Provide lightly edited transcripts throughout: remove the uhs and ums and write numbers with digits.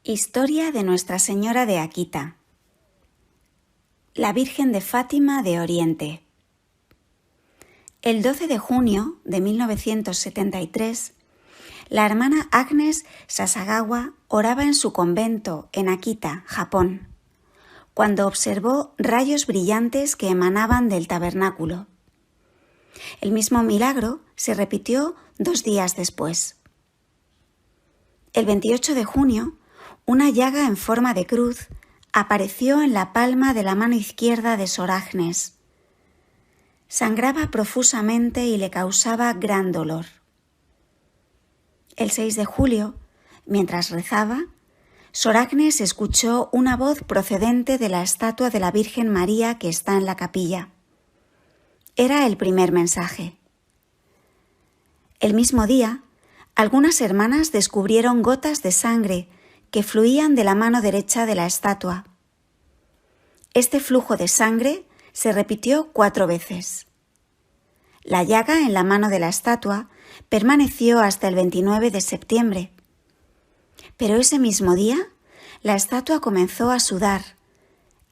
Historia de Nuestra Señora de Akita. La Virgen de Fátima de Oriente. El 12 de junio de 1973, la hermana Agnes Sasagawa oraba en su convento en Akita, Japón, cuando observó rayos brillantes que emanaban del tabernáculo. El mismo milagro se repitió 2 días después. El 28 de junio, una llaga en forma de cruz apareció en la palma de la mano izquierda de Sor Agnes. Sangraba profusamente y le causaba gran dolor. El 6 de julio, mientras rezaba, Sor Agnes escuchó una voz procedente de la estatua de la Virgen María que está en la capilla. Era el primer mensaje. El mismo día, algunas hermanas descubrieron gotas de sangre que fluían de la mano derecha de la estatua. Este flujo de sangre se repitió 4 veces. La llaga en la mano de la estatua permaneció hasta el 29 de septiembre. Pero ese mismo día, la estatua comenzó a sudar,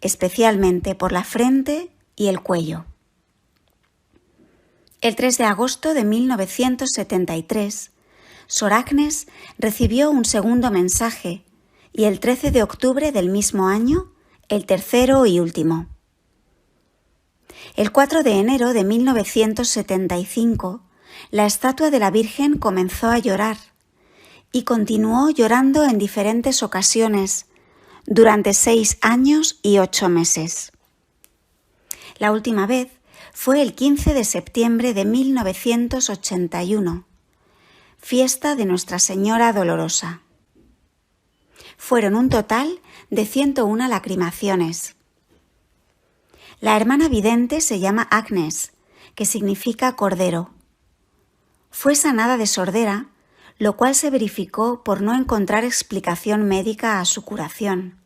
especialmente por la frente y el cuello. El 3 de agosto de 1973, Sor Agnes recibió un segundo mensaje y el 13 de octubre del mismo año, el tercero y último. El 4 de enero de 1975, la estatua de la Virgen comenzó a llorar y continuó llorando en diferentes ocasiones durante 6 años y 8 meses. La última vez fue el 15 de septiembre de 1981, fiesta de Nuestra Señora Dolorosa. Fueron un total de 101 lacrimaciones. La hermana vidente se llama Agnes, que significa cordero. Fue sanada de sordera, lo cual se verificó por no encontrar explicación médica a su curación.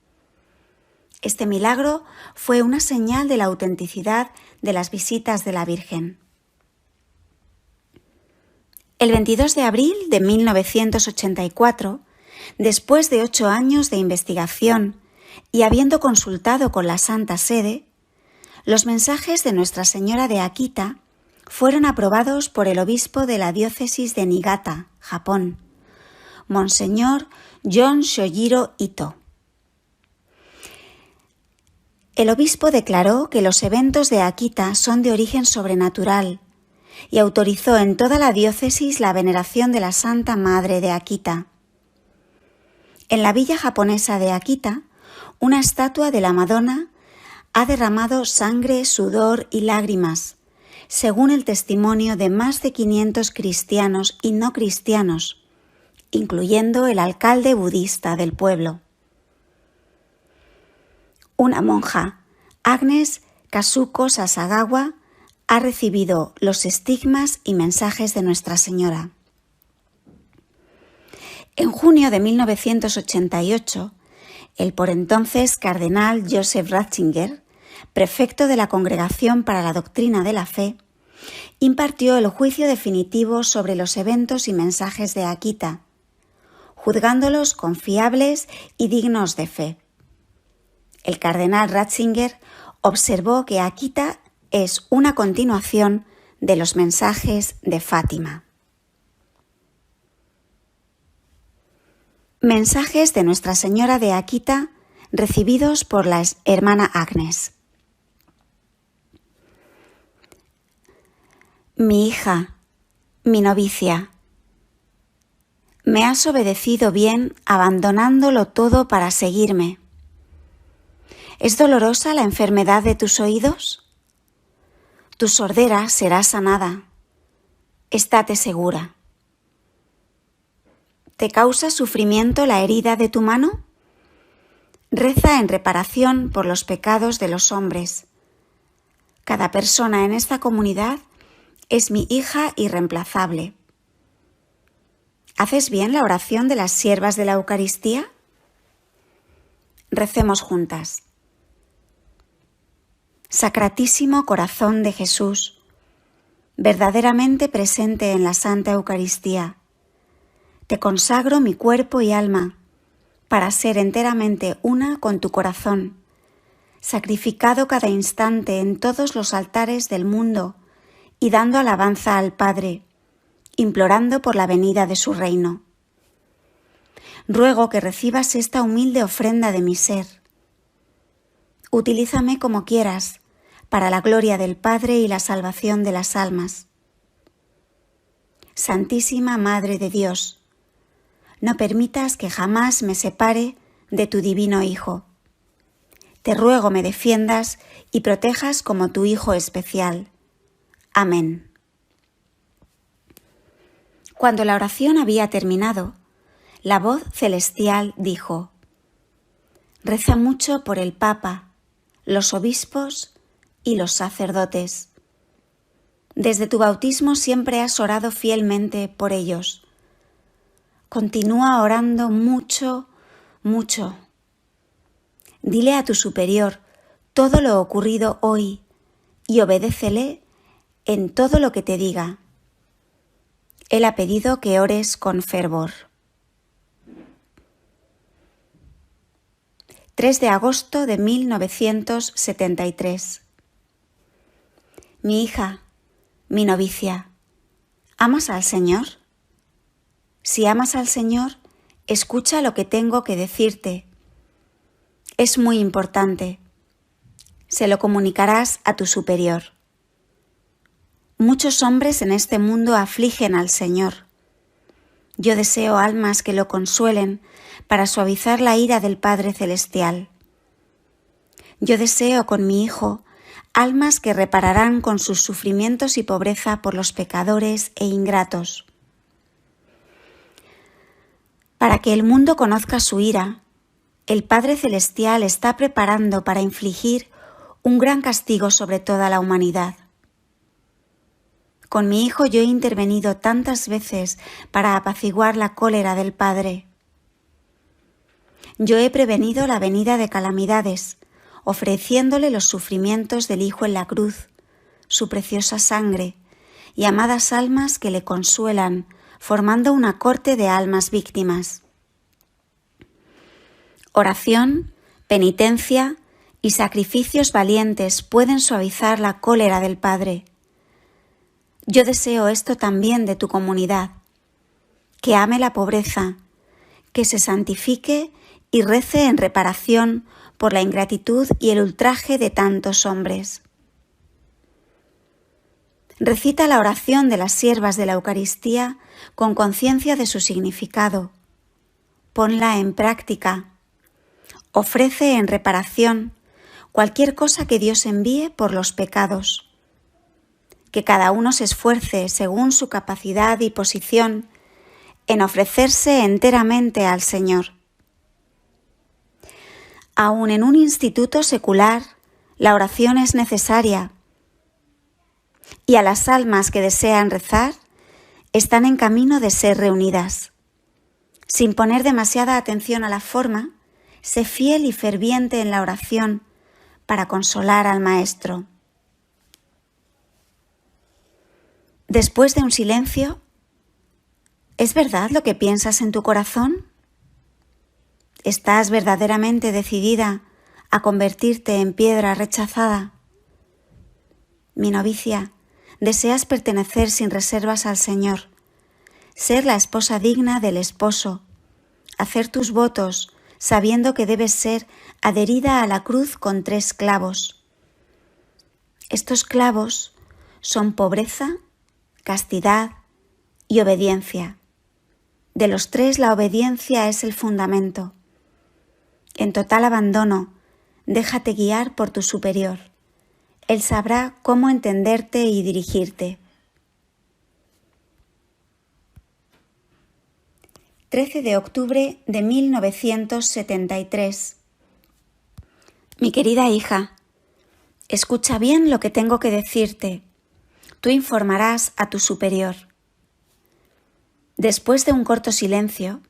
Este milagro fue una señal de la autenticidad de las visitas de la Virgen. El 22 de abril de 1984, después de 8 años de investigación y habiendo consultado con la Santa Sede, los mensajes de Nuestra Señora de Akita fueron aprobados por el obispo de la diócesis de Niigata, Japón, Monseñor John Shojiro Ito. El obispo declaró que los eventos de Akita son de origen sobrenatural y autorizó en toda la diócesis la veneración de la Santa Madre de Akita. En la villa japonesa de Akita, una estatua de la Madonna ha derramado sangre, sudor y lágrimas, según el testimonio de más de 500 cristianos y no cristianos, incluyendo el alcalde budista del pueblo. Una monja, Agnes Kazuko Sasagawa, ha recibido los estigmas y mensajes de Nuestra Señora. En junio de 1988, el por entonces cardenal Joseph Ratzinger, prefecto de la Congregación para la Doctrina de la Fe, impartió el juicio definitivo sobre los eventos y mensajes de Akita, juzgándolos confiables y dignos de fe. El cardenal Ratzinger observó que Akita es una continuación de los mensajes de Fátima. Mensajes de Nuestra Señora de Akita recibidos por la hermana Agnes. Mi hija, mi novicia, me has obedecido bien abandonándolo todo para seguirme. ¿Es dolorosa la enfermedad de tus oídos? Tu sordera será sanada. Estate segura. ¿Te causa sufrimiento la herida de tu mano? Reza en reparación por los pecados de los hombres. Cada persona en esta comunidad es mi hija irreemplazable. ¿Haces bien la oración de las siervas de la Eucaristía? Recemos juntas. Sacratísimo Corazón de Jesús, verdaderamente presente en la Santa Eucaristía, te consagro mi cuerpo y alma, para ser enteramente una con tu corazón, sacrificado cada instante en todos los altares del mundo y dando alabanza al Padre, implorando por la venida de su reino. Ruego que recibas esta humilde ofrenda de mi ser. Utilízame como quieras, para la gloria del Padre y la salvación de las almas. Santísima Madre de Dios, no permitas que jamás me separe de tu divino Hijo. Te ruego me defiendas y protejas como tu Hijo especial. Amén. Cuando la oración había terminado, la voz celestial dijo: Reza mucho por el Papa, los obispos y los sacerdotes. Desde tu bautismo siempre has orado fielmente por ellos. Continúa orando mucho, mucho. Dile a tu superior todo lo ocurrido hoy y obedécele en todo lo que te diga. Él ha pedido que ores con fervor. 3 de agosto de 1973. Mi hija, mi novicia, ¿amas al Señor? Si amas al Señor, escucha lo que tengo que decirte. Es muy importante. Se lo comunicarás a tu superior. Muchos hombres en este mundo afligen al Señor. Yo deseo almas que lo consuelen para suavizar la ira del Padre Celestial. Yo deseo con mi Hijo almas que repararán con sus sufrimientos y pobreza por los pecadores e ingratos. Para que el mundo conozca su ira, el Padre Celestial está preparando para infligir un gran castigo sobre toda la humanidad. Con mi Hijo yo he intervenido tantas veces para apaciguar la cólera del Padre. Yo he prevenido la venida de calamidades, ofreciéndole los sufrimientos del Hijo en la cruz, su preciosa sangre y amadas almas que le consuelan, formando una corte de almas víctimas. Oración, penitencia y sacrificios valientes pueden suavizar la cólera del Padre. Yo deseo esto también de tu comunidad, que ame la pobreza, que se santifique y rece en reparación por la ingratitud y el ultraje de tantos hombres. Recita la oración de las siervas de la Eucaristía con conciencia de su significado. Ponla en práctica. Ofrece en reparación cualquier cosa que Dios envíe por los pecados. Que cada uno se esfuerce según su capacidad y posición en ofrecerse enteramente al Señor. Aun en un instituto secular, la oración es necesaria y a las almas que desean rezar están en camino de ser reunidas. Sin poner demasiada atención a la forma, sé fiel y ferviente en la oración para consolar al Maestro. Después de un silencio, ¿es verdad lo que piensas en tu corazón? ¿Estás verdaderamente decidida a convertirte en piedra rechazada? Mi novicia, deseas pertenecer sin reservas al Señor, ser la esposa digna del esposo, hacer tus votos sabiendo que debes ser adherida a la cruz con 3 clavos. Estos clavos son pobreza, castidad y obediencia. De los 3, la obediencia es el fundamento. En total abandono, déjate guiar por tu superior. Él sabrá cómo entenderte y dirigirte. 13 de octubre de 1973. Mi querida hija, escucha bien lo que tengo que decirte. Tú informarás a tu superior. Después de un corto silencio,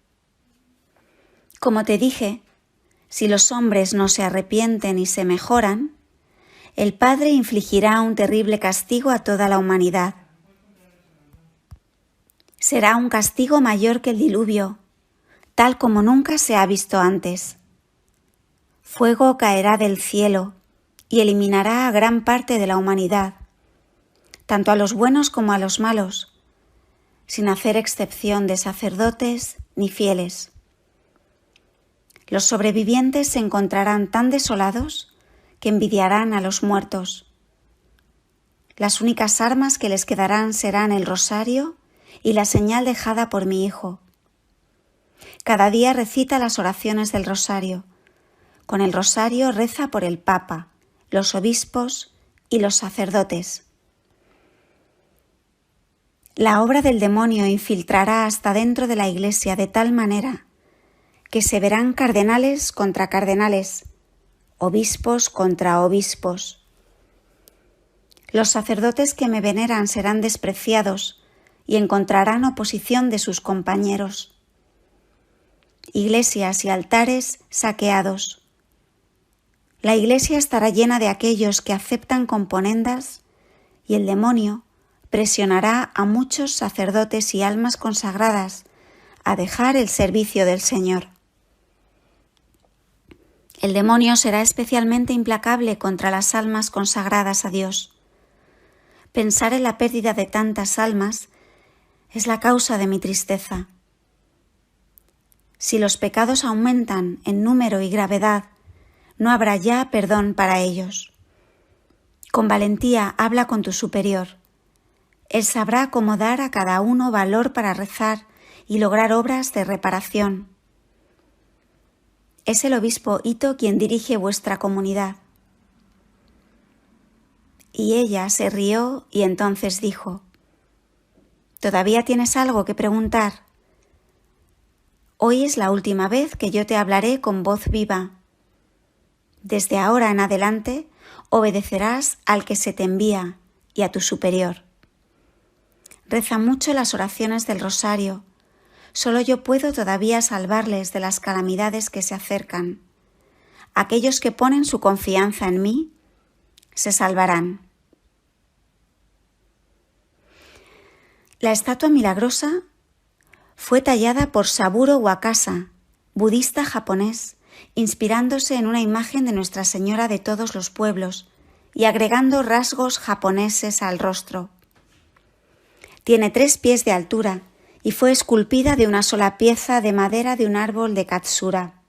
como te dije, si los hombres no se arrepienten y se mejoran, el Padre infligirá un terrible castigo a toda la humanidad. Será un castigo mayor que el diluvio, tal como nunca se ha visto antes. Fuego caerá del cielo y eliminará a gran parte de la humanidad, tanto a los buenos como a los malos, sin hacer excepción de sacerdotes ni fieles. Los sobrevivientes se encontrarán tan desolados que envidiarán a los muertos. Las únicas armas que les quedarán serán el rosario y la señal dejada por mi hijo. Cada día recita las oraciones del rosario. Con el rosario reza por el Papa, los obispos y los sacerdotes. La obra del demonio infiltrará hasta dentro de la Iglesia de tal manera que se verán cardenales contra cardenales, obispos contra obispos. Los sacerdotes que me veneran serán despreciados y encontrarán oposición de sus compañeros. Iglesias y altares saqueados. La Iglesia estará llena de aquellos que aceptan componendas y el demonio presionará a muchos sacerdotes y almas consagradas a dejar el servicio del Señor. El demonio será especialmente implacable contra las almas consagradas a Dios. Pensar en la pérdida de tantas almas es la causa de mi tristeza. Si los pecados aumentan en número y gravedad, no habrá ya perdón para ellos. Con valentía habla con tu superior. Él sabrá cómo dar a cada uno valor para rezar y lograr obras de reparación. Es el obispo Ito quien dirige vuestra comunidad. Y ella se rió y entonces dijo: ¿Todavía tienes algo que preguntar? Hoy es la última vez que yo te hablaré con voz viva. Desde ahora en adelante obedecerás al que se te envía y a tu superior. Reza mucho las oraciones del rosario. Solo yo puedo todavía salvarles de las calamidades que se acercan. Aquellos que ponen su confianza en mí se salvarán. La estatua milagrosa fue tallada por Saburo Wakasa, budista japonés, inspirándose en una imagen de Nuestra Señora de todos los pueblos y agregando rasgos japoneses al rostro. Tiene 3 pies de altura y fue esculpida de una sola pieza de madera de un árbol de Katsura.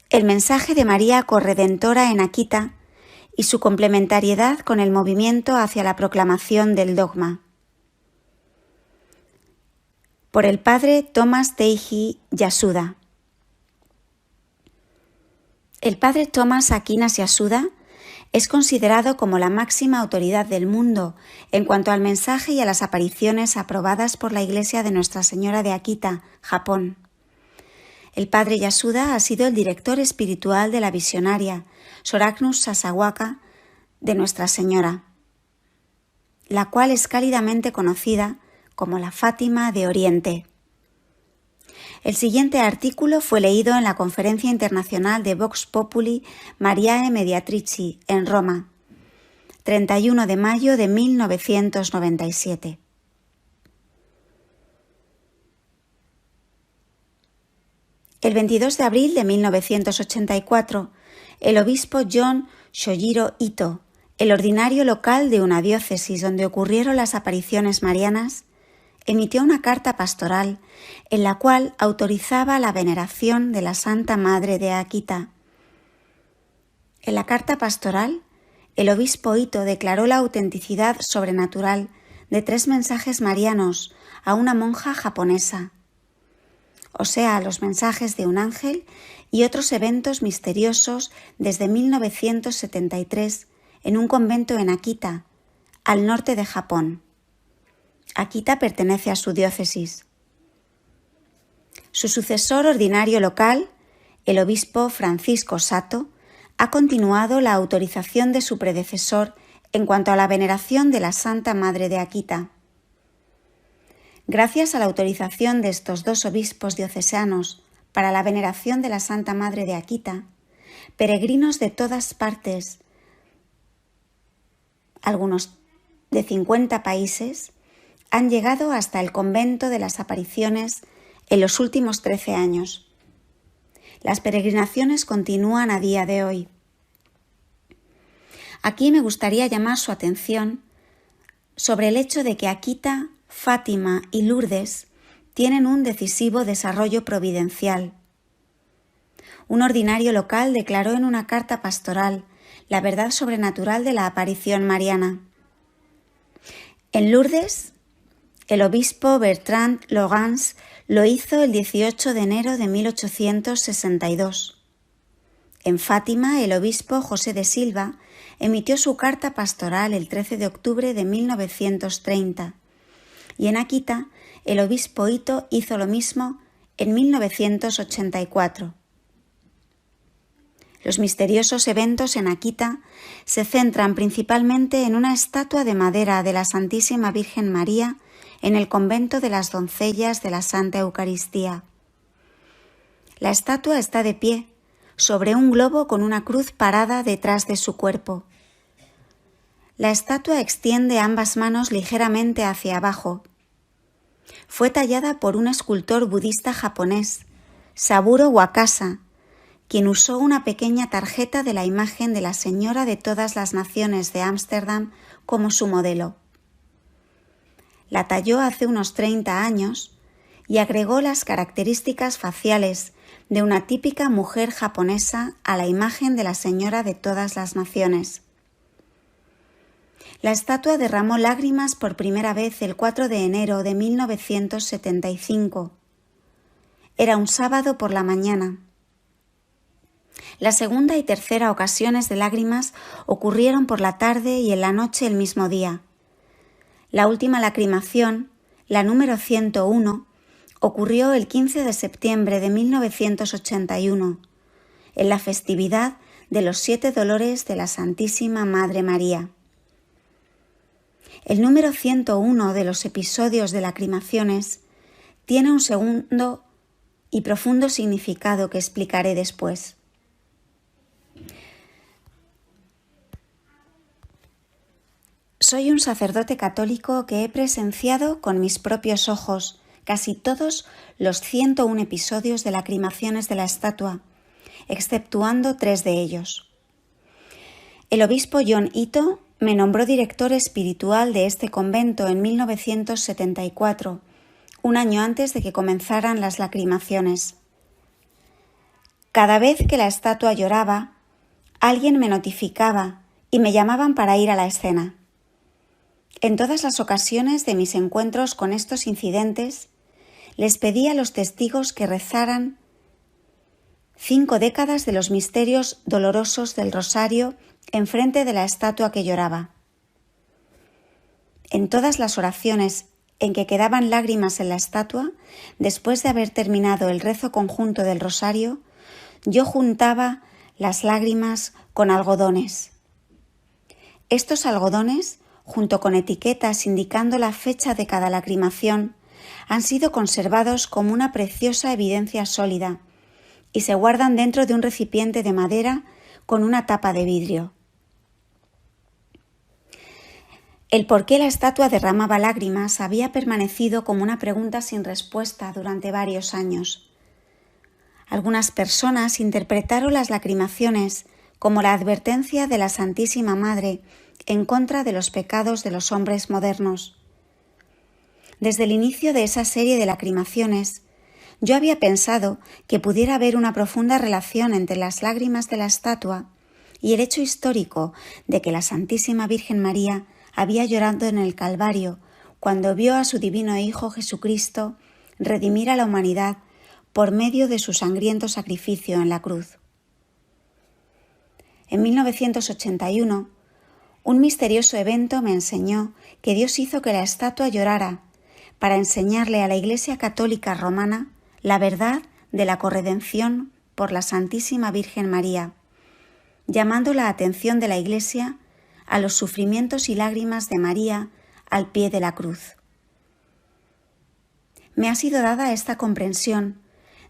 El mensaje de María Corredentora en Akita y su complementariedad con el movimiento hacia la proclamación del dogma. Por el padre Thomas Teiji Yasuda. El padre Thomas Aquinas Yasuda es considerado como la máxima autoridad del mundo en cuanto al mensaje y a las apariciones aprobadas por la Iglesia de Nuestra Señora de Akita, Japón. El padre Yasuda ha sido el director espiritual de la visionaria Soragnus Sasawaka de Nuestra Señora, la cual es cálidamente conocida como la Fátima de Oriente. El siguiente artículo fue leído en la Conferencia Internacional de Vox Populi Mariae Mediatrici en Roma, 31 de mayo de 1997. El 22 de abril de 1984, el obispo John Shojiro Ito, el ordinario local de una diócesis donde ocurrieron las apariciones marianas, emitió una carta pastoral en la cual autorizaba la veneración de la Santa Madre de Akita. En la carta pastoral, el obispo Ito declaró la autenticidad sobrenatural de 3 mensajes marianos a una monja japonesa, o sea, los mensajes de un ángel y otros eventos misteriosos desde 1973 en un convento en Akita, al norte de Japón. Akita pertenece a su diócesis. Su sucesor ordinario local, el obispo Francisco Sato, ha continuado la autorización de su predecesor en cuanto a la veneración de la Santa Madre de Akita. Gracias a la autorización de estos 2 obispos diocesanos para la veneración de la Santa Madre de Akita, peregrinos de todas partes, algunos de 50 países, han llegado hasta el convento de las apariciones en los últimos 13 años. Las peregrinaciones continúan a día de hoy. Aquí me gustaría llamar su atención sobre el hecho de que Akita, Fátima y Lourdes tienen un decisivo desarrollo providencial. Un ordinario local declaró en una carta pastoral la verdad sobrenatural de la aparición mariana. En Lourdes, el obispo Bertrand Logans lo hizo el 18 de enero de 1862. En Fátima, el obispo José de Silva emitió su carta pastoral el 13 de octubre de 1930 y en Akita, el obispo Ito hizo lo mismo en 1984. Los misteriosos eventos en Akita se centran principalmente en una estatua de madera de la Santísima Virgen María en el convento de las Doncellas de la Santa Eucaristía. La estatua está de pie, sobre un globo con una cruz parada detrás de su cuerpo. La estatua extiende ambas manos ligeramente hacia abajo. Fue tallada por un escultor budista japonés, Saburo Wakasa, quien usó una pequeña tarjeta de la imagen de la Señora de todas las Naciones de Ámsterdam como su modelo. La talló hace unos 30 años y agregó las características faciales de una típica mujer japonesa a la imagen de la Señora de todas las Naciones. La estatua derramó lágrimas por primera vez el 4 de enero de 1975. Era un sábado por la mañana. La segunda y tercera ocasiones de lágrimas ocurrieron por la tarde y en la noche el mismo día. La última lacrimación, la número 101, ocurrió el 15 de septiembre de 1981, en la festividad de los 7 dolores de la Santísima Madre María. El número 101 de los episodios de lacrimaciones tiene un segundo y profundo significado que explicaré después. Soy un sacerdote católico que he presenciado con mis propios ojos casi todos los 101 episodios de lacrimaciones de la estatua, exceptuando 3 de ellos. El obispo John Ito me nombró director espiritual de este convento en 1974, un año antes de que comenzaran las lacrimaciones. Cada vez que la estatua lloraba, alguien me notificaba y me llamaban para ir a la escena. En todas las ocasiones de mis encuentros con estos incidentes, les pedí a los testigos que rezaran 5 décadas de los misterios dolorosos del rosario enfrente de la estatua que lloraba. En todas las oraciones en que quedaban lágrimas en la estatua, después de haber terminado el rezo conjunto del rosario, yo juntaba las lágrimas con algodones. Estos algodones, junto con etiquetas indicando la fecha de cada lacrimación, han sido conservados como una preciosa evidencia sólida y se guardan dentro de un recipiente de madera con una tapa de vidrio. El por qué la estatua derramaba lágrimas había permanecido como una pregunta sin respuesta durante varios años. Algunas personas interpretaron las lacrimaciones como la advertencia de la Santísima Madre en contra de los pecados de los hombres modernos. Desde el inicio de esa serie de lacrimaciones, yo había pensado que pudiera haber una profunda relación entre las lágrimas de la estatua y el hecho histórico de que la Santísima Virgen María había llorado en el Calvario cuando vio a su divino Hijo Jesucristo redimir a la humanidad por medio de su sangriento sacrificio en la cruz. En 1981, un misterioso evento me enseñó que Dios hizo que la estatua llorara para enseñarle a la Iglesia Católica Romana la verdad de la corredención por la Santísima Virgen María, llamando la atención de la Iglesia a los sufrimientos y lágrimas de María al pie de la cruz. Me ha sido dada esta comprensión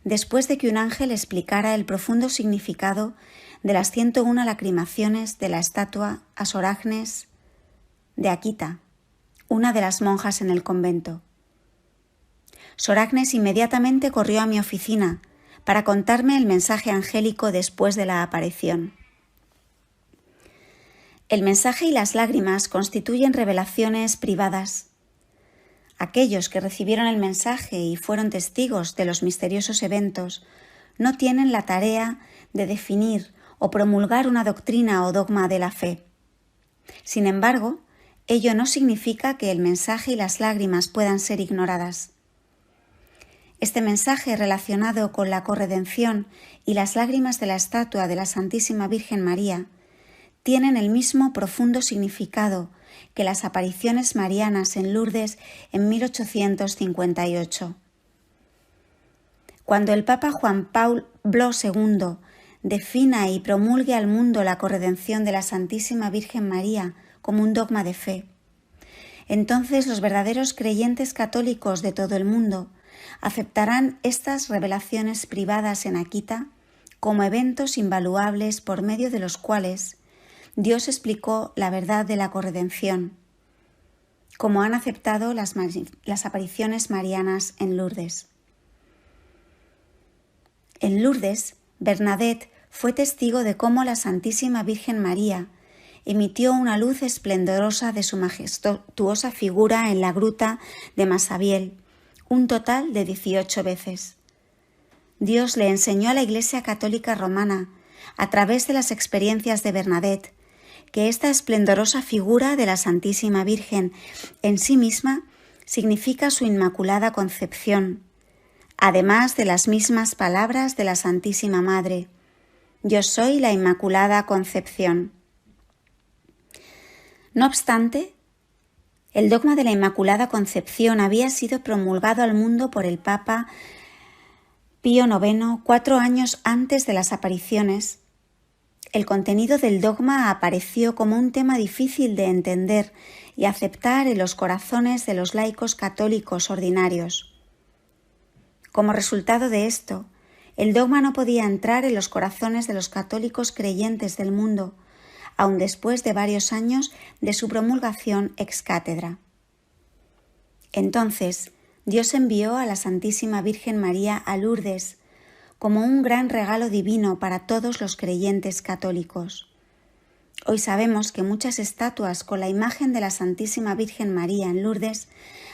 después de que un ángel explicara el profundo significado de las 101 lacrimaciones de la estatua Asoracnes de Akita, una de las monjas en el convento. Sor Agnes inmediatamente corrió a mi oficina para contarme el mensaje angélico después de la aparición. El mensaje y las lágrimas constituyen revelaciones privadas. Aquellos que recibieron el mensaje y fueron testigos de los misteriosos eventos no tienen la tarea de definir o promulgar una doctrina o dogma de la fe. Sin embargo, ello no significa que el mensaje y las lágrimas puedan ser ignoradas. Este mensaje relacionado con la corredención y las lágrimas de la estatua de la Santísima Virgen María tienen el mismo profundo significado que las apariciones marianas en Lourdes en 1858. Cuando el Papa Juan Pablo II defina y promulgue al mundo la corredención de la Santísima Virgen María como un dogma de fe, entonces los verdaderos creyentes católicos de todo el mundo aceptarán estas revelaciones privadas en Akita como eventos invaluables por medio de los cuales Dios explicó la verdad de la corredención, como han aceptado las apariciones marianas en Lourdes. En Lourdes, Bernadette fue testigo de cómo la Santísima Virgen María emitió una luz esplendorosa de su majestuosa figura en la gruta de Massabielle, un total de 18 veces. Dios le enseñó a la Iglesia Católica Romana, a través de las experiencias de Bernadette, que esta esplendorosa figura de la Santísima Virgen en sí misma significa su Inmaculada Concepción, además de las mismas palabras de la Santísima Madre: Yo soy la Inmaculada Concepción. No obstante, el dogma de la Inmaculada Concepción había sido promulgado al mundo por el Papa Pío IX 4 años antes de las apariciones. El contenido del dogma apareció como un tema difícil de entender y aceptar en los corazones de los laicos católicos ordinarios. Como resultado de esto, el dogma no podía entrar en los corazones de los católicos creyentes del mundo, aun después de varios años de su promulgación ex cátedra. Entonces, Dios envió a la Santísima Virgen María a Lourdes como un gran regalo divino para todos los creyentes católicos. Hoy sabemos que muchas estatuas con la imagen de la Santísima Virgen María en Lourdes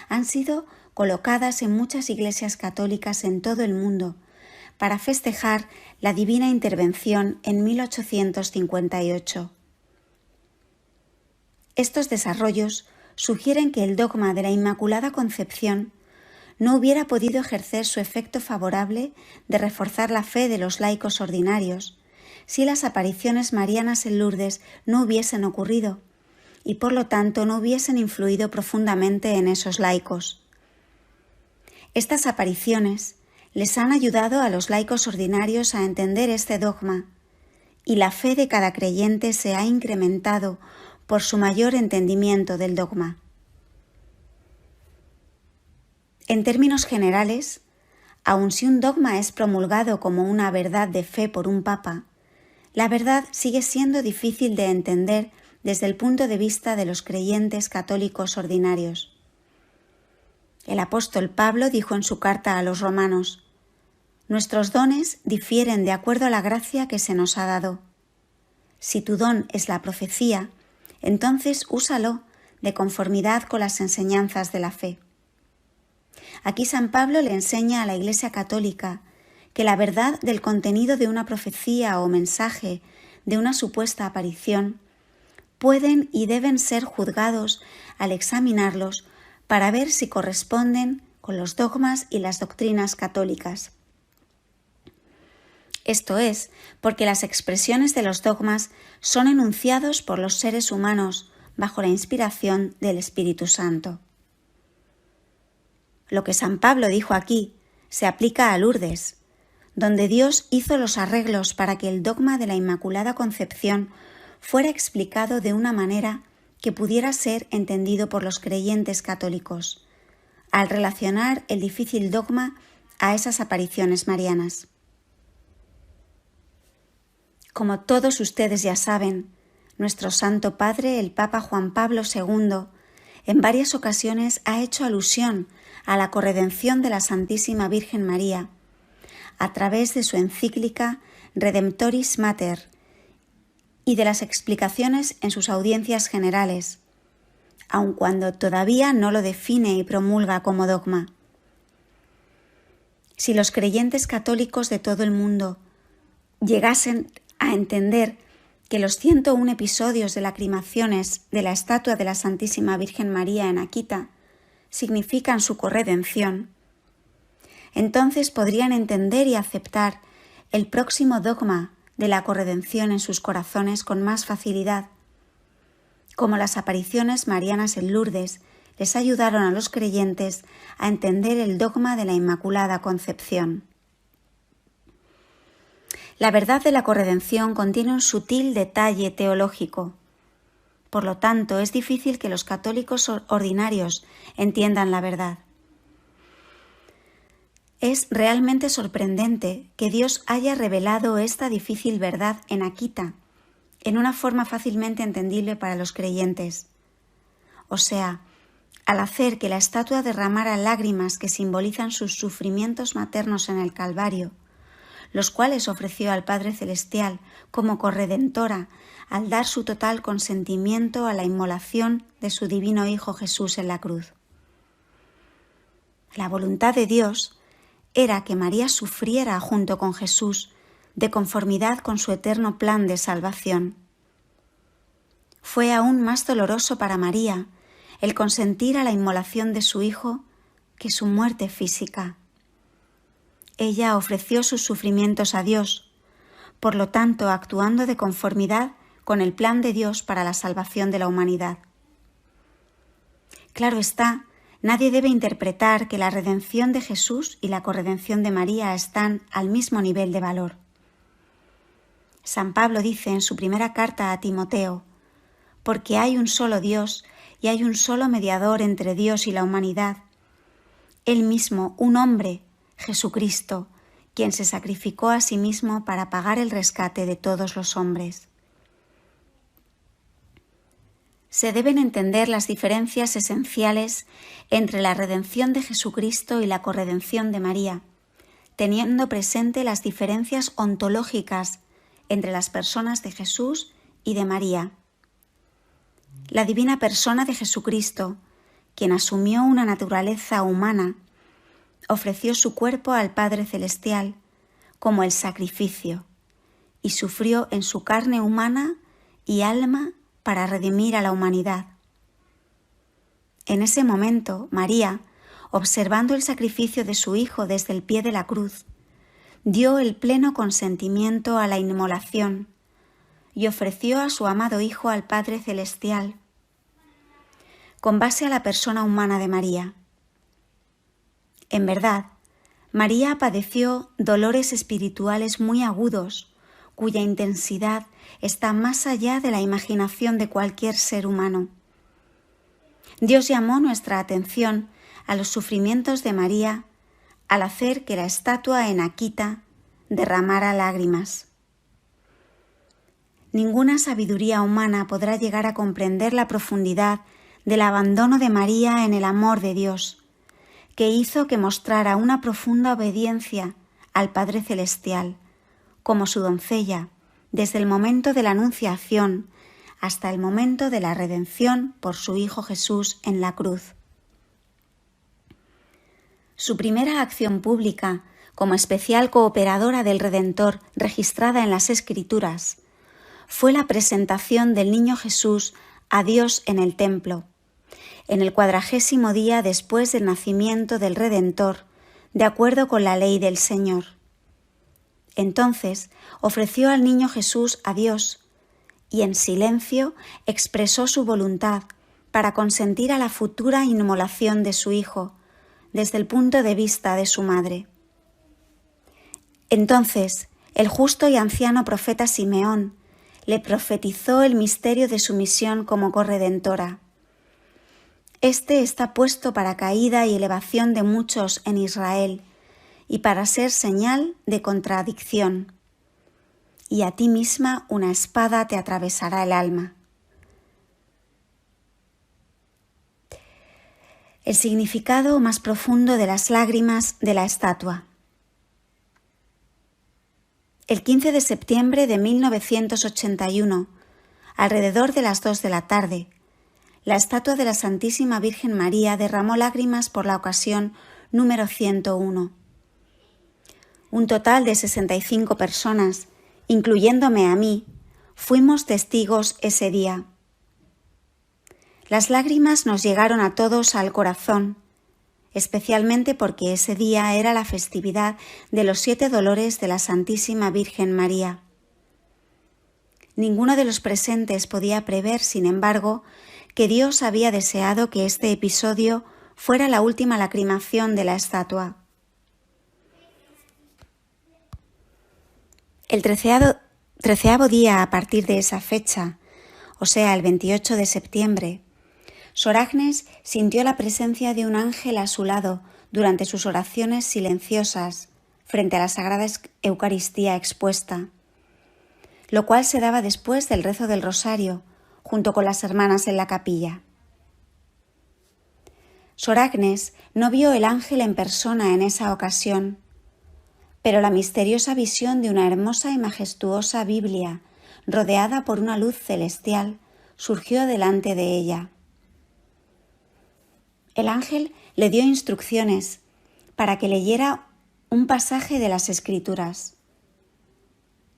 han sido colocadas en muchas iglesias católicas en todo el mundo para festejar la divina intervención en 1858. Estos desarrollos sugieren que el dogma de la Inmaculada Concepción no hubiera podido ejercer su efecto favorable de reforzar la fe de los laicos ordinarios si las apariciones marianas en Lourdes no hubiesen ocurrido y por lo tanto no hubiesen influido profundamente en esos laicos. Estas apariciones les han ayudado a los laicos ordinarios a entender este dogma y la fe de cada creyente se ha incrementado por su mayor entendimiento del dogma. En términos generales, aun si un dogma es promulgado como una verdad de fe por un papa, la verdad sigue siendo difícil de entender desde el punto de vista de los creyentes católicos ordinarios. El apóstol Pablo dijo en su carta a los romanos: «Nuestros dones difieren de acuerdo a la gracia que se nos ha dado. Si tu don es la profecía, entonces úsalo de conformidad con las enseñanzas de la fe». Aquí San Pablo le enseña a la Iglesia Católica que la verdad del contenido de una profecía o mensaje de una supuesta aparición pueden y deben ser juzgados al examinarlos para ver si corresponden con los dogmas y las doctrinas católicas. Esto es, porque las expresiones de los dogmas son enunciados por los seres humanos bajo la inspiración del Espíritu Santo. Lo que San Pablo dijo aquí se aplica a Lourdes, donde Dios hizo los arreglos para que el dogma de la Inmaculada Concepción fuera explicado de una manera que pudiera ser entendido por los creyentes católicos, al relacionar el difícil dogma a esas apariciones marianas. Como todos ustedes ya saben, nuestro Santo Padre, el Papa Juan Pablo II, en varias ocasiones ha hecho alusión a la corredención de la Santísima Virgen María a través de su encíclica Redemptoris Mater y de las explicaciones en sus audiencias generales, aun cuando todavía no lo define y promulga como dogma. Si los creyentes católicos de todo el mundo llegasen a entender que los 101 episodios de las acrimaciones de la estatua de la Santísima Virgen María en Akita significan su corredención, entonces podrían entender y aceptar el próximo dogma de la corredención en sus corazones con más facilidad, como las apariciones marianas en Lourdes les ayudaron a los creyentes a entender el dogma de la Inmaculada Concepción. La verdad de la corredención contiene un sutil detalle teológico. Por lo tanto, es difícil que los católicos ordinarios entiendan la verdad. Es realmente sorprendente que Dios haya revelado esta difícil verdad en Akita, en una forma fácilmente entendible para los creyentes. O sea, al hacer que la estatua derramara lágrimas que simbolizan sus sufrimientos maternos en el Calvario, los cuales ofreció al Padre Celestial como corredentora al dar su total consentimiento a la inmolación de su divino Hijo Jesús en la cruz. La voluntad de Dios era que María sufriera junto con Jesús de conformidad con su eterno plan de salvación. Fue aún más doloroso para María el consentir a la inmolación de su Hijo que su muerte física. Ella ofreció sus sufrimientos a Dios, por lo tanto actuando de conformidad con el plan de Dios para la salvación de la humanidad. Claro está, nadie debe interpretar que la redención de Jesús y la corredención de María están al mismo nivel de valor. San Pablo dice en su primera carta a Timoteo: porque hay un solo Dios y hay un solo mediador entre Dios y la humanidad, Él mismo, un hombre, Jesucristo, quien se sacrificó a sí mismo para pagar el rescate de todos los hombres. Se deben entender las diferencias esenciales entre la redención de Jesucristo y la corredención de María, teniendo presente las diferencias ontológicas entre las personas de Jesús y de María. La divina persona de Jesucristo, quien asumió una naturaleza humana, ofreció su cuerpo al Padre Celestial como el sacrificio y sufrió en su carne humana y alma para redimir a la humanidad. En ese momento, María, observando el sacrificio de su Hijo desde el pie de la cruz, dio el pleno consentimiento a la inmolación y ofreció a su amado Hijo al Padre Celestial, con base a la persona humana de María. En verdad, María padeció dolores espirituales muy agudos, cuya intensidad está más allá de la imaginación de cualquier ser humano. Dios llamó nuestra atención a los sufrimientos de María al hacer que la estatua en Akita derramara lágrimas. Ninguna sabiduría humana podrá llegar a comprender la profundidad del abandono de María en el amor de Dios, que hizo que mostrara una profunda obediencia al Padre Celestial, como su doncella, desde el momento de la anunciación hasta el momento de la redención por su Hijo Jesús en la cruz. Su primera acción pública, como especial cooperadora del Redentor registrada en las Escrituras, fue la presentación del niño Jesús a Dios en el templo, en el 40º día después del nacimiento del Redentor, de acuerdo con la ley del Señor. Entonces ofreció al niño Jesús a Dios y en silencio expresó su voluntad para consentir a la futura inmolación de su Hijo desde el punto de vista de su madre. Entonces el justo y anciano profeta Simeón le profetizó el misterio de su misión como corredentora. Este está puesto para caída y elevación de muchos en Israel y para ser señal de contradicción. Y a ti misma una espada te atravesará el alma. El significado más profundo de las lágrimas de la estatua. El 15 de septiembre de 1981, alrededor de las 2 de la tarde, la estatua de la Santísima Virgen María derramó lágrimas por la ocasión número 101. Un total de 65 personas, incluyéndome a mí, fuimos testigos ese día. Las lágrimas nos llegaron a todos al corazón, especialmente porque ese día era la festividad de los 7 dolores de la Santísima Virgen María. Ninguno de los presentes podía prever, sin embargo, que Dios había deseado que este episodio fuera la última lacrimación de la estatua. El 13º día a partir de esa fecha, o sea, el 28 de septiembre, Sor Agnes sintió la presencia de un ángel a su lado durante sus oraciones silenciosas frente a la Sagrada Eucaristía expuesta, lo cual se daba después del rezo del rosario, junto con las hermanas en la capilla. Sor Agnes no vio el ángel en persona en esa ocasión, pero la misteriosa visión de una hermosa y majestuosa Biblia, rodeada por una luz celestial, surgió delante de ella. El ángel le dio instrucciones para que leyera un pasaje de las Escrituras.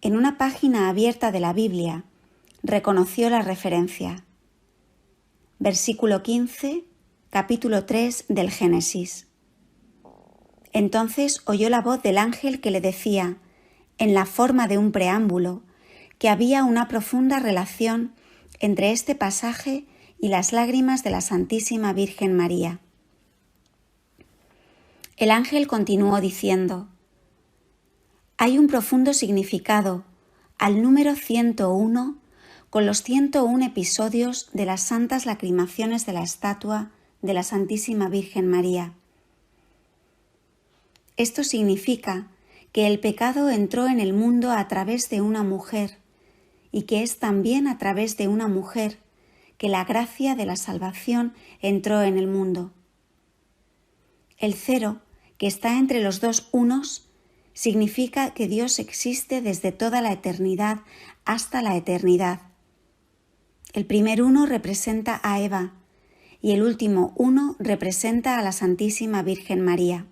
En una página abierta de la Biblia, reconoció la referencia. Versículo 15, capítulo 3 del Génesis. Entonces oyó la voz del ángel que le decía, en la forma de un preámbulo, que había una profunda relación entre este pasaje y las lágrimas de la Santísima Virgen María. El ángel continuó diciendo: hay un profundo significado al número 101 con los 101 episodios de las santas lacrimaciones de la estatua de la Santísima Virgen María. Esto significa que el pecado entró en el mundo a través de una mujer y que es también a través de una mujer que la gracia de la salvación entró en el mundo. El 0, que está entre los dos unos, significa que Dios existe desde toda la eternidad hasta la eternidad. El primer 1 representa a Eva y el último 1 representa a la Santísima Virgen María.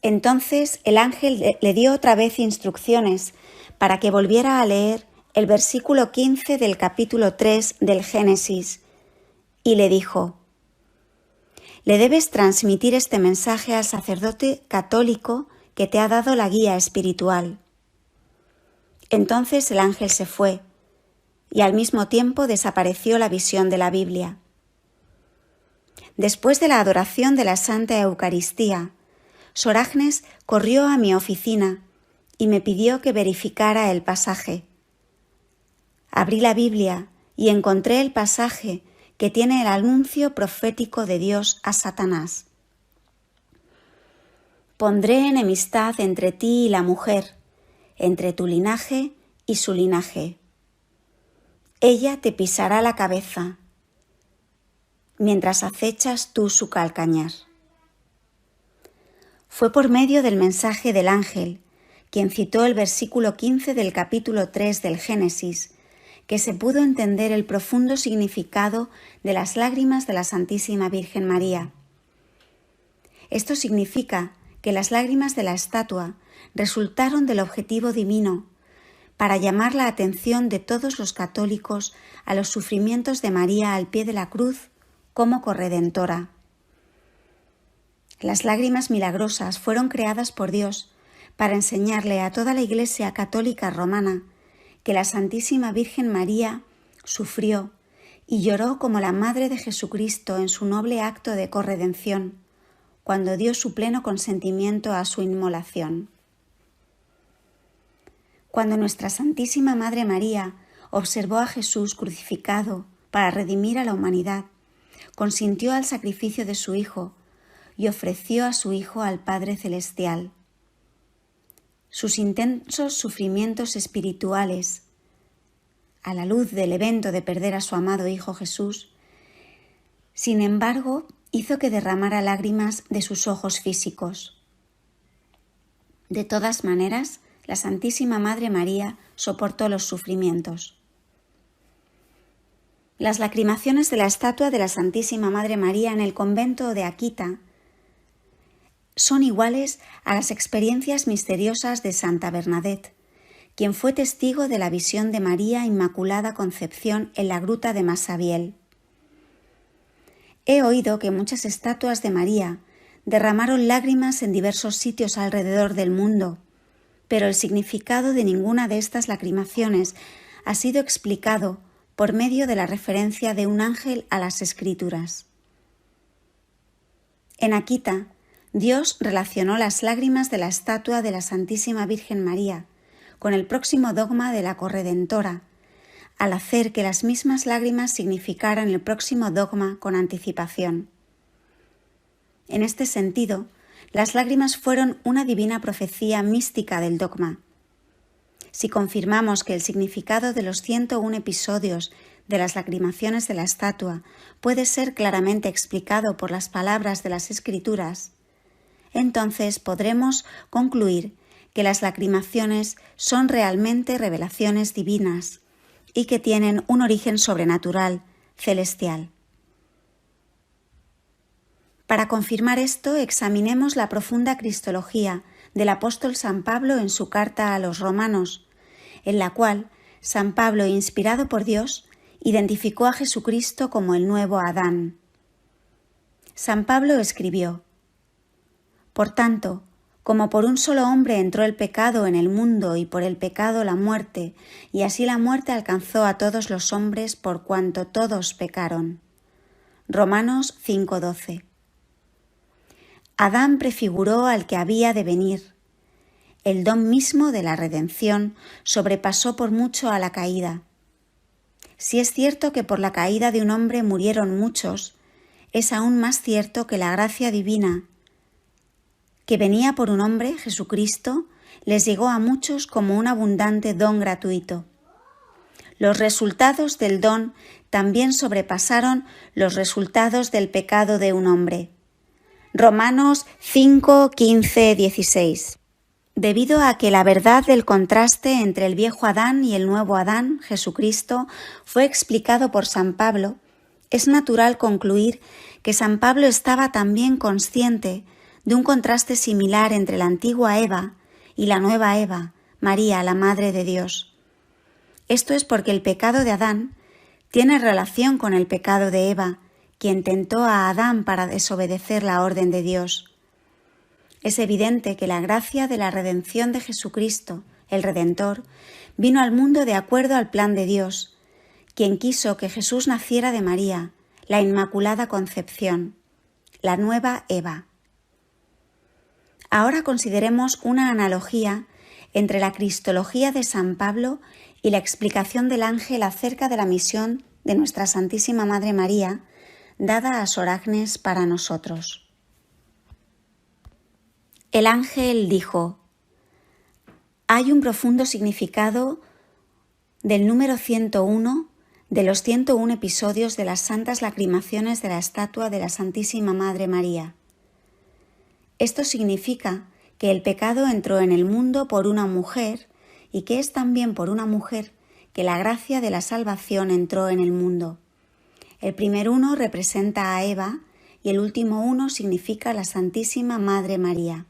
Entonces el ángel le dio otra vez instrucciones para que volviera a leer el versículo 15 del capítulo 3 del Génesis, y le dijo: le debes transmitir este mensaje al sacerdote católico que te ha dado la guía espiritual. Entonces el ángel se fue, y al mismo tiempo desapareció la visión de la Biblia. Después de la adoración de la Santa Eucaristía, Sor Agnes corrió a mi oficina y me pidió que verificara el pasaje. Abrí la Biblia y encontré el pasaje que tiene el anuncio profético de Dios a Satanás. Pondré enemistad entre ti y la mujer, entre tu linaje y su linaje. Ella te pisará la cabeza, mientras acechas tú su calcañar. Fue por medio del mensaje del ángel, quien citó el versículo 15 del capítulo 3 del Génesis, que se pudo entender el profundo significado de las lágrimas de la Santísima Virgen María. Esto significa que las lágrimas de la estatua resultaron del objetivo divino para llamar la atención de todos los católicos a los sufrimientos de María al pie de la cruz como corredentora. Las lágrimas milagrosas fueron creadas por Dios para enseñarle a toda la Iglesia católica romana que la Santísima Virgen María sufrió y lloró como la Madre de Jesucristo en su noble acto de corredención, cuando dio su pleno consentimiento a su inmolación. Cuando nuestra Santísima Madre María observó a Jesús crucificado para redimir a la humanidad, consintió al sacrificio de su Hijo y ofreció a su Hijo al Padre Celestial. Sus intensos sufrimientos espirituales, a la luz del evento de perder a su amado Hijo Jesús, Sin embargo, hizo que derramara lágrimas de sus ojos físicos. De todas maneras, la Santísima Madre María soportó los sufrimientos. Las lacrimaciones de la estatua de la Santísima Madre María en el convento de Akita son iguales a las experiencias misteriosas de Santa Bernadette, quien fue testigo de la visión de María Inmaculada Concepción en la gruta de Massabielle. He oído que muchas estatuas de María derramaron lágrimas en diversos sitios alrededor del mundo, pero el significado de ninguna de estas lacrimaciones ha sido explicado por medio de la referencia de un ángel a las Escrituras. En Akita, Dios relacionó las lágrimas de la estatua de la Santísima Virgen María con el próximo dogma de la Corredentora, al hacer que las mismas lágrimas significaran el próximo dogma con anticipación. En este sentido, las lágrimas fueron una divina profecía mística del dogma. Si confirmamos que el significado de los 101 episodios de las lacrimaciones de la estatua puede ser claramente explicado por las palabras de las Escrituras, entonces podremos concluir que las lacrimaciones son realmente revelaciones divinas y que tienen un origen sobrenatural, celestial. Para confirmar esto, examinemos la profunda cristología del apóstol San Pablo en su carta a los Romanos, en la cual San Pablo, inspirado por Dios, identificó a Jesucristo como el nuevo Adán. San Pablo escribió: Por tanto, como por un solo hombre entró el pecado en el mundo y por el pecado la muerte, y así la muerte alcanzó a todos los hombres por cuanto todos pecaron. Romanos 5:12. Adán prefiguró al que había de venir. El don mismo de la redención sobrepasó por mucho a la caída. Si es cierto que por la caída de un hombre murieron muchos, es aún más cierto que la gracia divina, que venía por un hombre, Jesucristo, les llegó a muchos como un abundante don gratuito. Los resultados del don también sobrepasaron los resultados del pecado de un hombre. Romanos 5, 15, 16. Debido a que la verdad del contraste entre el viejo Adán y el nuevo Adán, Jesucristo, fue explicado por San Pablo, es natural concluir que San Pablo estaba también consciente de un contraste similar entre la antigua Eva y la nueva Eva, María, la Madre de Dios. Esto es porque el pecado de Adán tiene relación con el pecado de Eva, quien tentó a Adán para desobedecer la orden de Dios. Es evidente que la gracia de la redención de Jesucristo, el Redentor, vino al mundo de acuerdo al plan de Dios, quien quiso que Jesús naciera de María, la Inmaculada Concepción, la nueva Eva. Ahora consideremos una analogía entre la cristología de San Pablo y la explicación del ángel acerca de la misión de nuestra Santísima Madre María, dada a Sor Agnes para nosotros. El ángel dijo: hay un profundo significado del número 101 de los 101 episodios de las santas lacrimaciones de la estatua de la Santísima Madre María. Esto significa que el pecado entró en el mundo por una mujer y que es también por una mujer que la gracia de la salvación entró en el mundo. El primer uno representa a Eva y el último uno significa la Santísima Madre María.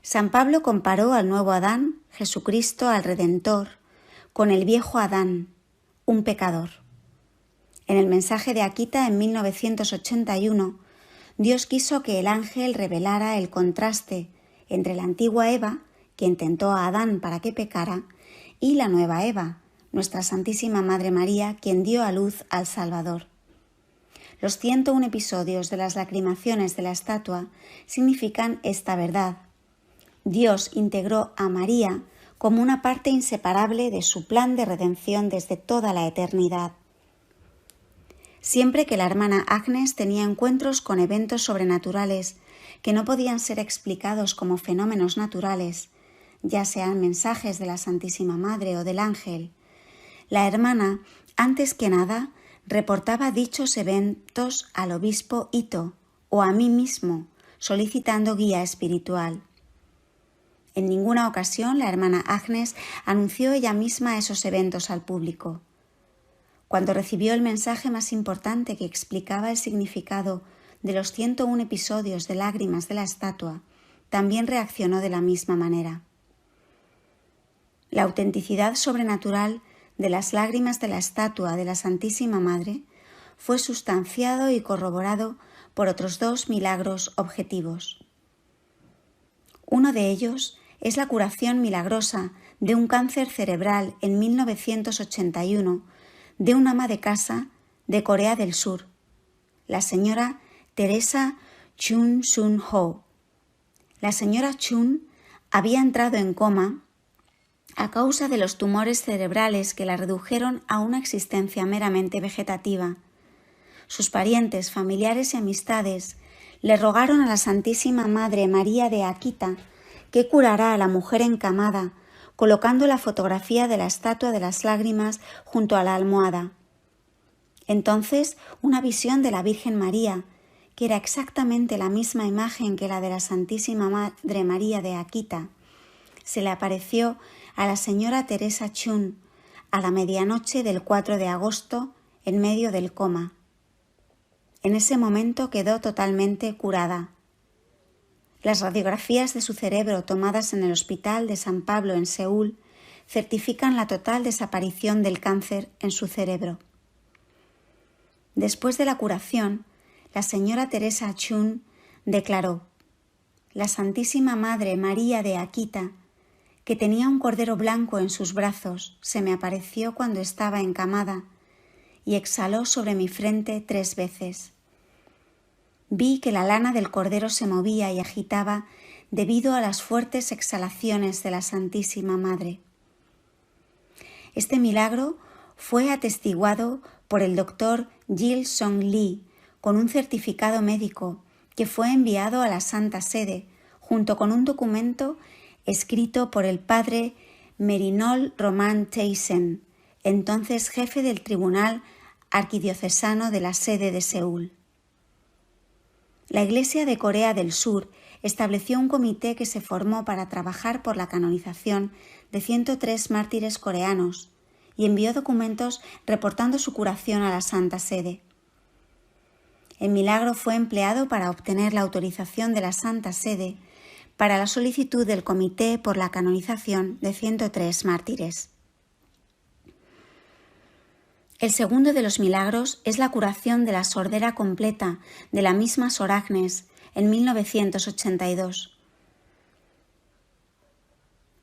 San Pablo comparó al nuevo Adán, Jesucristo, al Redentor, con el viejo Adán, un pecador. En el mensaje de Akita en 1981, Dios quiso que el ángel revelara el contraste entre la antigua Eva, quien tentó a Adán para que pecara, y la nueva Eva, nuestra Santísima Madre María, quien dio a luz al Salvador. Los 101 episodios de las lacrimaciones de la estatua significan esta verdad. Dios integró a María como una parte inseparable de su plan de redención desde toda la eternidad. Siempre que la hermana Agnes tenía encuentros con eventos sobrenaturales que no podían ser explicados como fenómenos naturales, ya sean mensajes de la Santísima Madre o del ángel, la hermana, antes que nada, reportaba dichos eventos al obispo Ito o a mí mismo, solicitando guía espiritual. En ninguna ocasión la hermana Agnes anunció ella misma esos eventos al público. Cuando recibió el mensaje más importante que explicaba el significado de los 101 episodios de lágrimas de la estatua, también reaccionó de la misma manera. La autenticidad sobrenatural de las lágrimas de la estatua de la Santísima Madre fue sustanciado y corroborado por otros 2 milagros objetivos. Uno de ellos es la curación milagrosa de un cáncer cerebral en 1981 de una ama de casa de Corea del Sur, la señora Teresa Chun Sun-ho. La señora Chun había entrado en coma a causa de los tumores cerebrales que la redujeron a una existencia meramente vegetativa. Sus parientes, familiares y amistades le rogaron a la Santísima Madre María de Akita que curará a la mujer encamada, colocando la fotografía de la estatua de las lágrimas junto a la almohada. Entonces, una visión de la Virgen María, que era exactamente la misma imagen que la de la Santísima Madre María de Akita, se le apareció a la señora Teresa Chun a la medianoche del 4 de agosto en medio del coma. En ese momento quedó totalmente curada. Las radiografías de su cerebro tomadas en el Hospital de San Pablo en Seúl certifican la total desaparición del cáncer en su cerebro. Después de la curación, la señora Teresa Chun declaró: «La Santísima Madre María de Akita, que tenía un cordero blanco en sus brazos, se me apareció cuando estaba encamada y exhaló sobre mi frente 3 veces. Vi que la lana del cordero se movía y agitaba debido a las fuertes exhalaciones de la Santísima Madre». Este milagro fue atestiguado por el doctor Gil Song Lee con un certificado médico que fue enviado a la Santa Sede junto con un documento escrito por el padre Merinol Roman Theisen, entonces jefe del Tribunal Arquidiocesano de la sede de Seúl. La Iglesia de Corea del Sur estableció un comité que se formó para trabajar por la canonización de 103 mártires coreanos y envió documentos reportando su curación a la Santa Sede. El milagro fue empleado para obtener la autorización de la Santa Sede para la solicitud del Comité por la canonización de 103 mártires. El segundo de los milagros es la curación de la sordera completa de la misma Sor Agnes en 1982.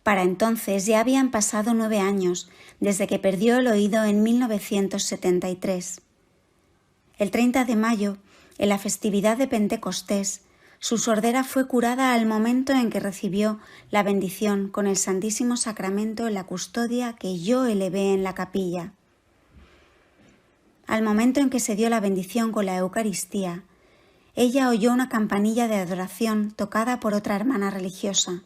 Para entonces ya habían pasado 9 años desde que perdió el oído en 1973. El 30 de mayo, en la festividad de Pentecostés, su sordera fue curada al momento en que recibió la bendición con el Santísimo Sacramento en la custodia que yo elevé en la capilla. Al momento en que se dio la bendición con la Eucaristía, ella oyó una campanilla de adoración tocada por otra hermana religiosa.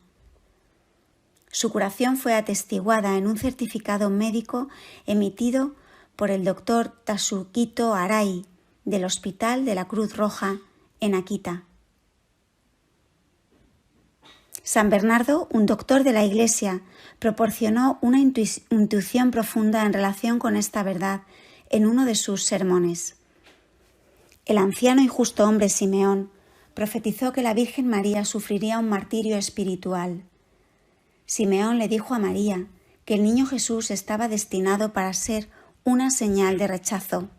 Su curación fue atestiguada en un certificado médico emitido por el doctor Tasukito Arai del Hospital de la Cruz Roja en Akita. San Bernardo, un doctor de la Iglesia, proporcionó una intuición profunda en relación con esta verdad en uno de sus sermones. El anciano y justo hombre Simeón profetizó que la Virgen María sufriría un martirio espiritual. Simeón le dijo a María que el niño Jesús estaba destinado para ser una señal de rechazo.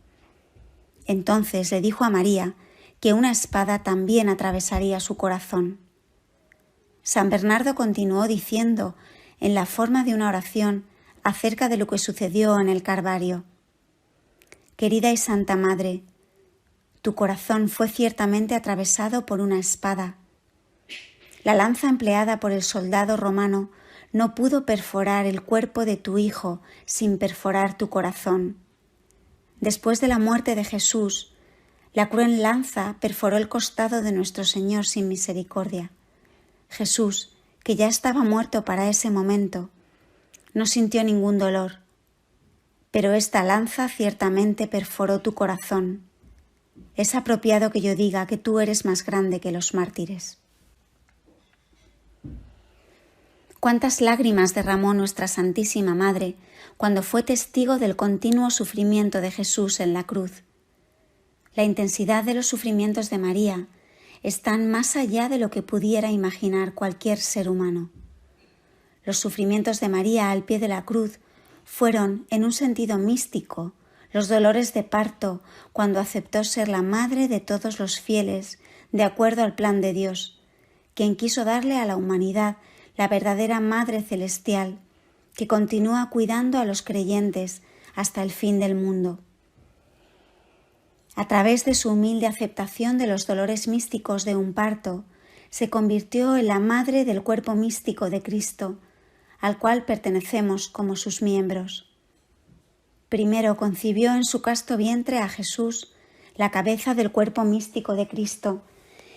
Entonces le dijo a María que una espada también atravesaría su corazón. San Bernardo continuó diciendo, en la forma de una oración, acerca de lo que sucedió en el Calvario: «Querida y Santa Madre, tu corazón fue ciertamente atravesado por una espada. La lanza empleada por el soldado romano no pudo perforar el cuerpo de tu Hijo sin perforar tu corazón. Después de la muerte de Jesús, la cruel lanza perforó el costado de nuestro Señor sin misericordia. Jesús, que ya estaba muerto para ese momento, no sintió ningún dolor, pero esta lanza ciertamente perforó tu corazón. Es apropiado que yo diga que tú eres más grande que los mártires. Cuántas lágrimas derramó nuestra Santísima Madre cuando fue testigo del continuo sufrimiento de Jesús en la cruz. La intensidad de los sufrimientos de María están más allá de lo que pudiera imaginar cualquier ser humano. Los sufrimientos de María al pie de la cruz fueron, en un sentido místico, los dolores de parto cuando aceptó ser la madre de todos los fieles, de acuerdo al plan de Dios, quien quiso darle a la humanidad la verdadera Madre Celestial, que continúa cuidando a los creyentes hasta el fin del mundo. A través de su humilde aceptación de los dolores místicos de un parto, se convirtió en la madre del cuerpo místico de Cristo, al cual pertenecemos como sus miembros. Primero concibió en su casto vientre a Jesús, la cabeza del cuerpo místico de Cristo,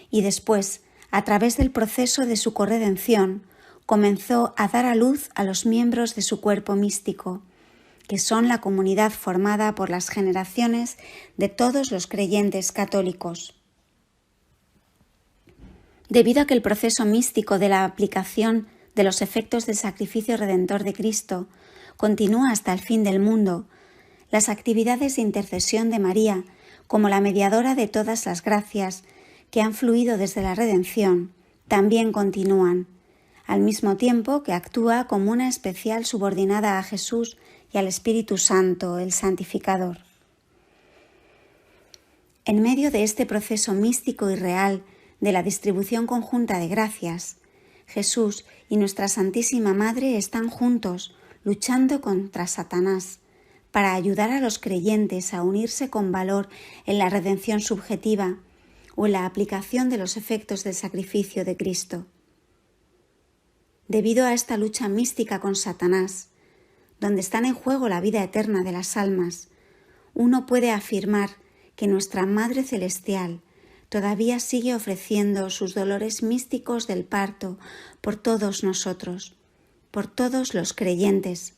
y después, a través del proceso de su corredención, comenzó a dar a luz a los miembros de su cuerpo místico, que son la comunidad formada por las generaciones de todos los creyentes católicos. Debido a que el proceso místico de la aplicación de los efectos del sacrificio redentor de Cristo continúa hasta el fin del mundo, las actividades de intercesión de María, como la mediadora de todas las gracias que han fluido desde la redención, también continúan, al mismo tiempo que actúa como una especial subordinada a Jesús y al Espíritu Santo, el Santificador. En medio de este proceso místico y real de la distribución conjunta de gracias, Jesús y nuestra Santísima Madre están juntos luchando contra Satanás para ayudar a los creyentes a unirse con valor en la redención subjetiva o en la aplicación de los efectos del sacrificio de Cristo. Debido a esta lucha mística con Satanás, donde están en juego la vida eterna de las almas, uno puede afirmar que nuestra Madre Celestial todavía sigue ofreciendo sus dolores místicos del parto por todos nosotros, por todos los creyentes,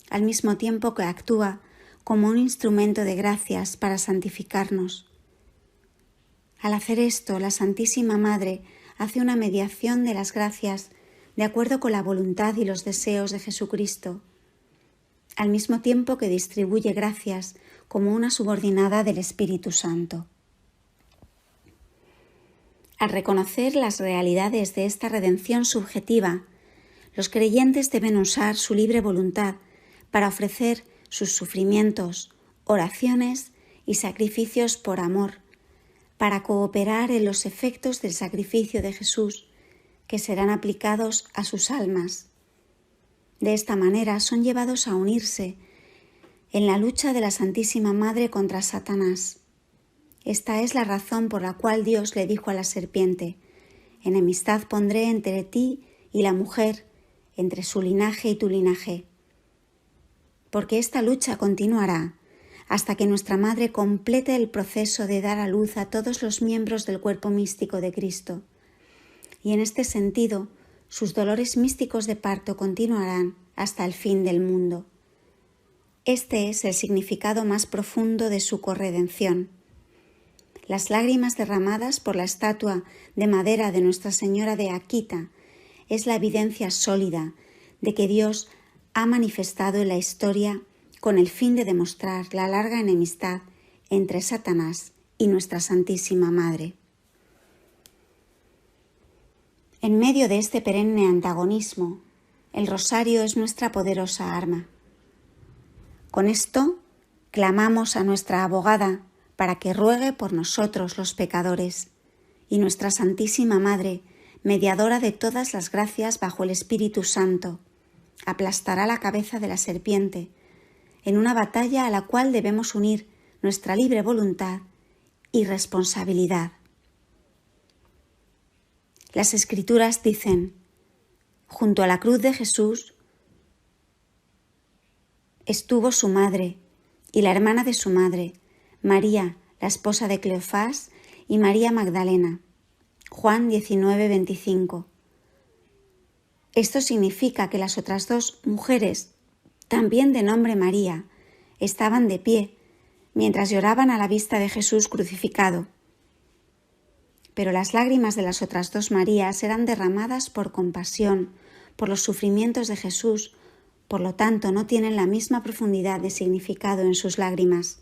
al mismo tiempo que actúa como un instrumento de gracias para santificarnos. Al hacer esto, la Santísima Madre hace una mediación de las gracias de acuerdo con la voluntad y los deseos de Jesucristo, al mismo tiempo que distribuye gracias como una subordinada del Espíritu Santo. Al reconocer las realidades de esta redención subjetiva, los creyentes deben usar su libre voluntad para ofrecer sus sufrimientos, oraciones y sacrificios por amor, para cooperar en los efectos del sacrificio de Jesús, que serán aplicados a sus almas. De esta manera son llevados a unirse en la lucha de la Santísima Madre contra Satanás. Esta es la razón por la cual Dios le dijo a la serpiente: «Enemistad pondré entre ti y la mujer, entre su linaje y tu linaje». Porque esta lucha continuará hasta que nuestra Madre complete el proceso de dar a luz a todos los miembros del cuerpo místico de Cristo. Y en este sentido, sus dolores místicos de parto continuarán hasta el fin del mundo. Este es el significado más profundo de su corredención. Las lágrimas derramadas por la estatua de madera de Nuestra Señora de Akita es la evidencia sólida de que Dios ha manifestado en la historia con el fin de demostrar la larga enemistad entre Satanás y nuestra Santísima Madre. En medio de este perenne antagonismo, el rosario es nuestra poderosa arma. Con esto, clamamos a nuestra abogada para que ruegue por nosotros los pecadores, y nuestra Santísima Madre, mediadora de todas las gracias bajo el Espíritu Santo, aplastará la cabeza de la serpiente en una batalla a la cual debemos unir nuestra libre voluntad y responsabilidad. Las Escrituras dicen: junto a la cruz de Jesús estuvo su madre y la hermana de su madre, María, la esposa de Cleofás, y María Magdalena. Juan 19:25. Esto significa que las otras dos mujeres, también de nombre María, estaban de pie, mientras lloraban a la vista de Jesús crucificado. Pero las lágrimas de las otras dos Marías eran derramadas por compasión, por los sufrimientos de Jesús, por lo tanto no tienen la misma profundidad de significado en sus lágrimas.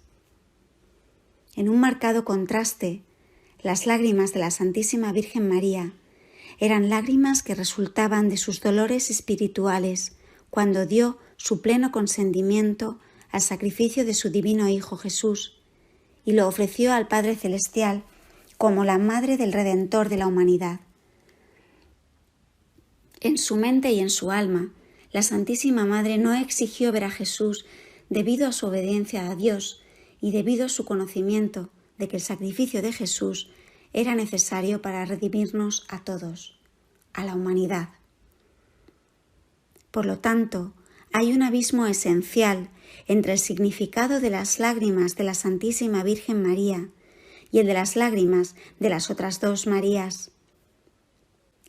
En un marcado contraste, las lágrimas de la Santísima Virgen María eran lágrimas que resultaban de sus dolores espirituales cuando dio su pleno consentimiento al sacrificio de su divino Hijo Jesús y lo ofreció al Padre Celestial como la Madre del Redentor de la humanidad. En su mente y en su alma, la Santísima Madre no exigió ver a Jesús debido a su obediencia a Dios y debido a su conocimiento de que el sacrificio de Jesús era necesario para redimirnos a todos, a la humanidad. Por lo tanto, hay un abismo esencial entre el significado de las lágrimas de la Santísima Virgen María y el de las lágrimas de las otras dos Marías.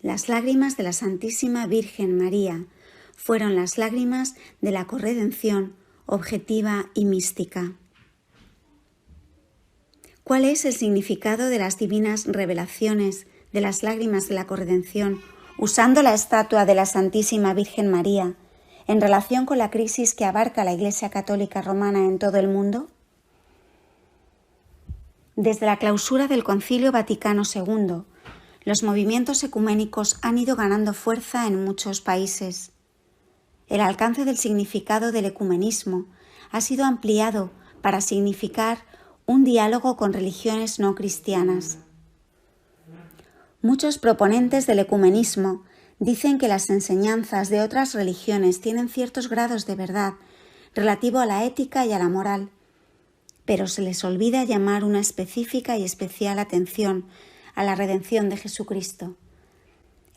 Las lágrimas de la Santísima Virgen María fueron las lágrimas de la corredención objetiva y mística. ¿Cuál es el significado de las divinas revelaciones de las lágrimas de la corredención usando la estatua de la Santísima Virgen María en relación con la crisis que abarca la Iglesia Católica Romana en todo el mundo? Desde la clausura del Concilio Vaticano II, los movimientos ecuménicos han ido ganando fuerza en muchos países. El alcance del significado del ecumenismo ha sido ampliado para significar un diálogo con religiones no cristianas. Muchos proponentes del ecumenismo dicen que las enseñanzas de otras religiones tienen ciertos grados de verdad relativo a la ética y a la moral, pero se les olvida llamar una específica y especial atención a la redención de Jesucristo.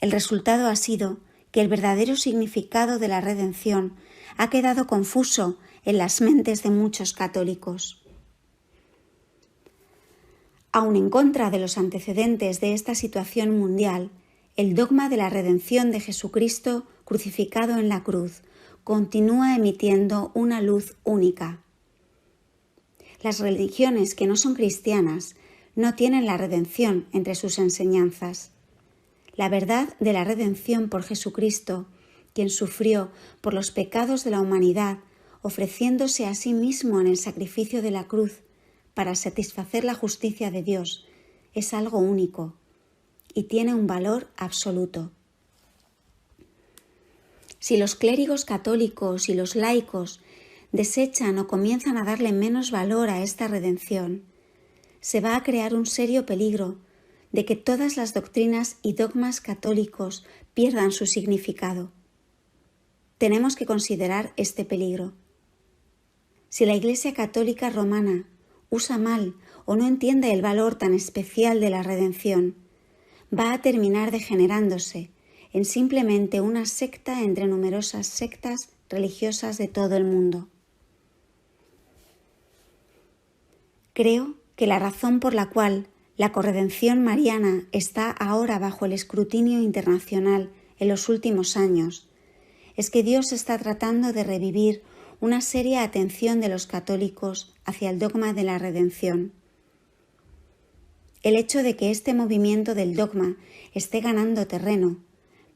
El resultado ha sido que el verdadero significado de la redención ha quedado confuso en las mentes de muchos católicos. Aun en contra de los antecedentes de esta situación mundial, el dogma de la redención de Jesucristo crucificado en la cruz continúa emitiendo una luz única. Las religiones que no son cristianas no tienen la redención entre sus enseñanzas. La verdad de la redención por Jesucristo, quien sufrió por los pecados de la humanidad, ofreciéndose a sí mismo en el sacrificio de la cruz para satisfacer la justicia de Dios, es algo único y tiene un valor absoluto. Si los clérigos católicos y los laicos desechan o comienzan a darle menos valor a esta redención, se va a crear un serio peligro de que todas las doctrinas y dogmas católicos pierdan su significado. Tenemos que considerar este peligro. Si la Iglesia Católica Romana usa mal o no entiende el valor tan especial de la redención, va a terminar degenerándose en simplemente una secta entre numerosas sectas religiosas de todo el mundo. Creo que la razón por la cual la corredención mariana está ahora bajo el escrutinio internacional en los últimos años es que Dios está tratando de revivir una seria atención de los católicos hacia el dogma de la redención. El hecho de que este movimiento del dogma esté ganando terreno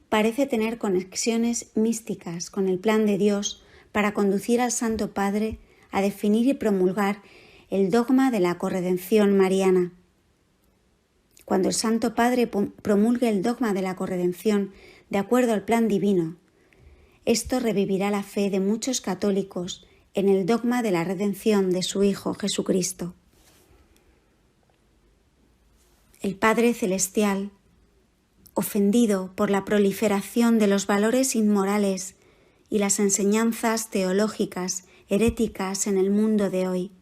parece tener conexiones místicas con el plan de Dios para conducir al Santo Padre a definir y promulgar el dogma de la corredención mariana. Cuando el Santo Padre promulgue el dogma de la corredención de acuerdo al plan divino, esto revivirá la fe de muchos católicos en el dogma de la redención de su Hijo Jesucristo. El Padre Celestial, ofendido por la proliferación de los valores inmorales y las enseñanzas teológicas heréticas en el mundo de hoy,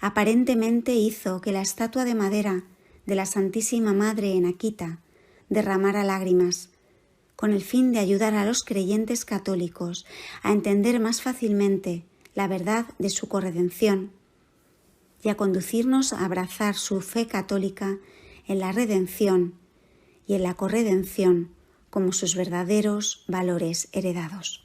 aparentemente hizo que la estatua de madera de la Santísima Madre en Akita derramara lágrimas, con el fin de ayudar a los creyentes católicos a entender más fácilmente la verdad de su corredención y a conducirnos a abrazar su fe católica en la redención y en la corredención como sus verdaderos valores heredados.